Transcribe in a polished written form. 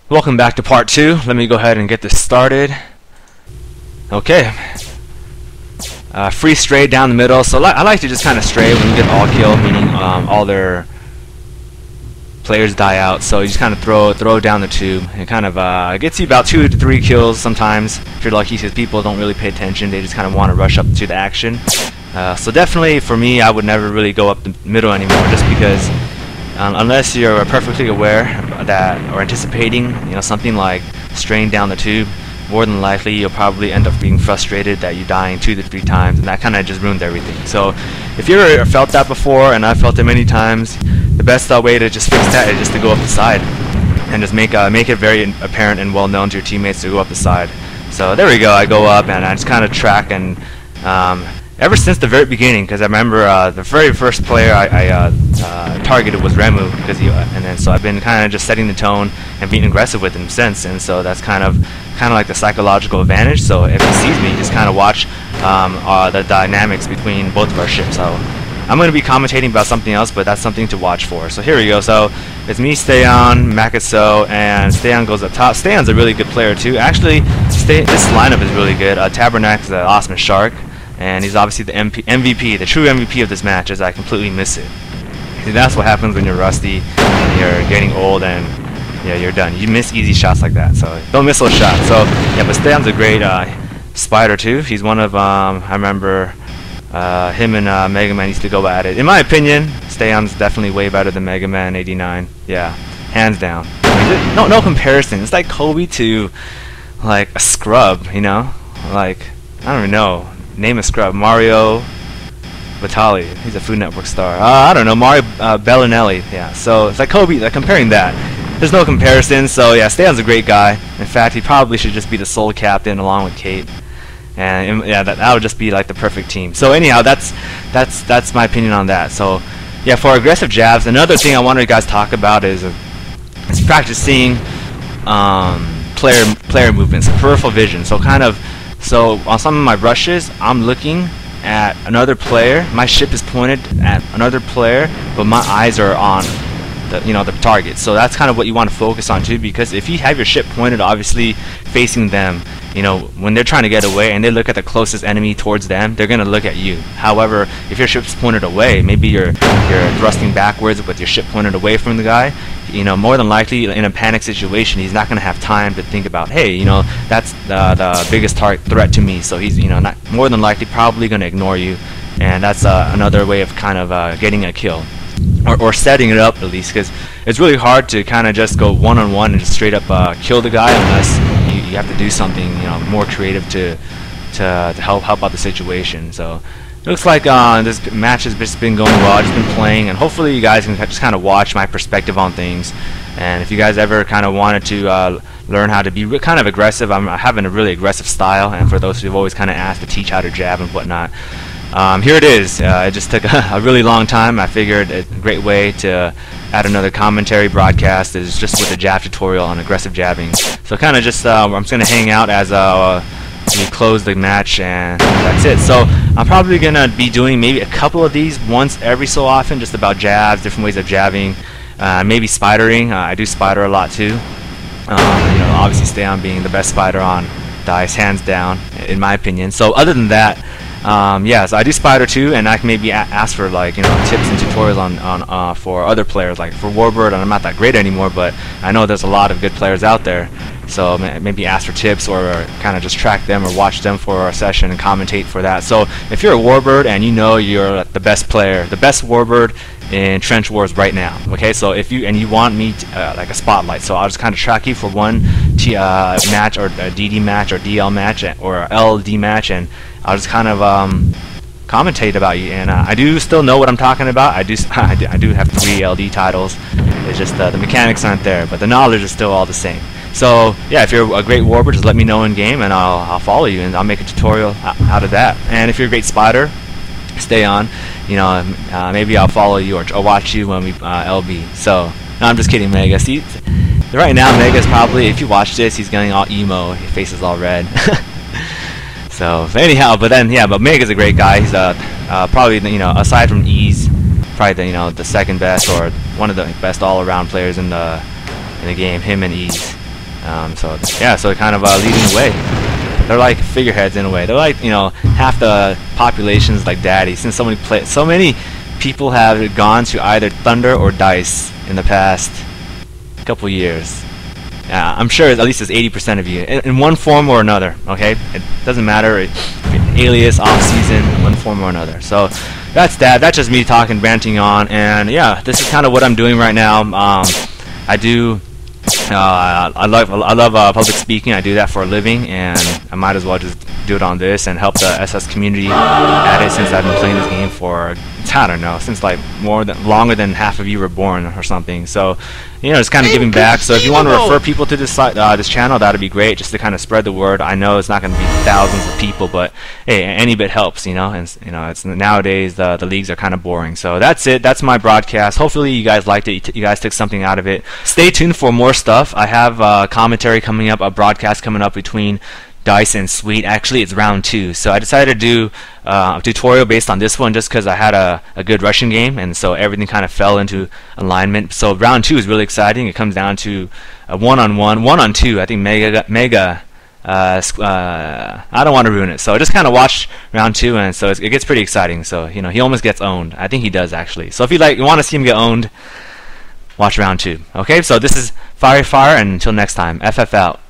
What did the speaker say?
Welcome back to part 2. Let me go ahead and get this started. Okay. Free stray down the middle. So I like to just kind of stray when you get all kill, meaning all their players die out. So you just kind of throw down the tube. It kind of gets you about 2 to 3 kills sometimes if you're lucky, because people don't really pay attention. They just kind of want to rush up to the action. So definitely for me, I would never really go up the middle anymore, just because unless you're perfectly aware that or anticipating, something like straying down the tube, more than likely you'll probably end up being frustrated that you're dying 2 to 3 times, and that kind of just ruins everything. So if you've ever felt that before, and I've felt it many times, the best way to just fix that is just to go up the side and just make it very apparent and well known to your teammates to go up the side. So there we go. I go up and I just kind of track, and ever since the very beginning, because I remember the very first player I targeted was Remu, so I've been kind of just setting the tone and being aggressive with him since, and so that's kind of like the psychological advantage. So if he sees me, just kind of watch the dynamics between both of our ships. So I'm going to be commentating about something else, but that's something to watch for. So here we go. So it's me, Stayon, Makaso, and Stayon goes up top. Stayon's a really good player too. Actually, this lineup is really good. Tabernac is an awesome shark, and he's obviously the MVP, the true MVP of this match, as I completely miss it. See, that's what happens when you're rusty and you're getting old, and you're done. You miss easy shots like that, so don't miss those shots. So yeah, but Stayon's a great spider too. He's one of I remember him and Mega Man used to go at it. In my opinion, Stayon's definitely way better than Mega Man 89. Yeah, hands down. No comparison. It's like Kobe to like a scrub, like I don't even know. Name a scrub. Mario Batali. He's a Food Network star. I don't know. Mario Bellinelli. Yeah. So it's like Kobe. Like comparing that. There's no comparison. So yeah, Stayon's a great guy. In fact, he probably should just be the sole captain along with Kate. And yeah, that would just be like the perfect team. So anyhow, that's my opinion on that. So yeah, for aggressive jabs, another thing I wanted you guys to talk about is practicing player movements, peripheral vision. So on some of my rushes, I'm looking at another player. My ship is pointed at another player, but my eyes are on the target. So that's kind of what you want to focus on too, because if you have your ship pointed obviously facing them, when they're trying to get away and they look at the closest enemy towards them, they're going to look at you. However, if your ship's pointed away, maybe you're thrusting backwards with your ship pointed away from the guy, more than likely in a panic situation, he's not going to have time to think about, hey, that's the biggest threat to me. So he's not more than likely probably going to ignore you, and that's another way of kind of getting a kill. Or setting it up at least, because it's really hard to kind of just go one-on-one and just straight up kill the guy unless you have to do something more creative to help out the situation. So it looks like this match has just been going well. I've just been playing, and hopefully you guys can just kind of watch my perspective on things. And if you guys ever kind of wanted to learn how to be kind of aggressive, I'm having a really aggressive style, and for those who've always kind of asked to teach how to jab and whatnot, here it is. It just took a really long time. I figured a great way to add another commentary broadcast is just with a jab tutorial on aggressive jabbing. So kind of just I'm just going to hang out as we close the match, and that's it. So I'm probably going to be doing maybe a couple of these once every so often, just about jabs, different ways of jabbing, maybe spidering. I do spider a lot too. Obviously Stayon being the best spider on dice, hands down, in my opinion. So other than that, yeah, so I do spider too, and I can maybe ask for tips and tutorials on for other players. Like for Warbird, and I'm not that great anymore, but I know there's a lot of good players out there. So maybe ask for tips, or kind of just track them or watch them for a session and commentate for that. So if you're a Warbird and you're the best player, the best Warbird in Trench Wars right now, okay? So if you want me to, like a spotlight, so I'll just kind of track you for one match, or a DD match, or DL match, or LD match, and I'll just kind of commentate about you. And I do still know what I'm talking about. I do have 3 LD titles. It's just the mechanics aren't there, but the knowledge is still all the same. So yeah, if you're a great Warbird, just let me know in game, and I'll follow you, and I'll make a tutorial out of that. And if you're a great spider, stay on. Maybe I'll follow you or watch you when we LB. So no, I'm just kidding, Mega. See, right now Mega's probably, if you watch this, he's getting all emo. His face is all red. So anyhow, but Mega's a great guy. He's probably aside from Ease, probably the second best or one of the best all-around players in the game. Him and Ease. So yeah, so kind of leading the way. They're like figureheads in a way. They're like, you know, half the population's like daddy, since so many people have gone to either Thunder or Dice in the past couple years. I'm sure at least it's 80% of you in one form or another. Okay, it doesn't matter alias, off season, one form or another. So that's that. That's just me talking, ranting on, and yeah, this is kind of what I'm doing right now. I do. I love public speaking. I do that for a living, and I might as well just do it on this and help the SS community at it, since I've been playing this game for, I don't know, since like longer than half of you were born or something. So, you know, it's kind of giving back. So if you want to refer people to this channel, that'd be great, just to kind of spread the word. I know it's not going to be thousands of people, but hey, any bit helps, you know. And you know, it's nowadays the leagues are kind of boring. So that's it. That's my broadcast. Hopefully you guys liked it. You guys took something out of it. Stay tuned for more stuff. I have commentary coming up, a broadcast coming up between Dice and Sweet. Actually, it's round 2, so I decided to do a tutorial based on this one, just because I had a good rushing game, and so everything kind of fell into alignment. So round 2 is really exciting. It comes down to a 1-on-1, 1-on-2. I think Mega. I don't want to ruin it, so just kind of watch round 2, and so it gets pretty exciting. So you know, he almost gets owned. I think he does actually. So if you want to see him get owned, watch round 2. Okay, so this is Fire, and until next time, FF out.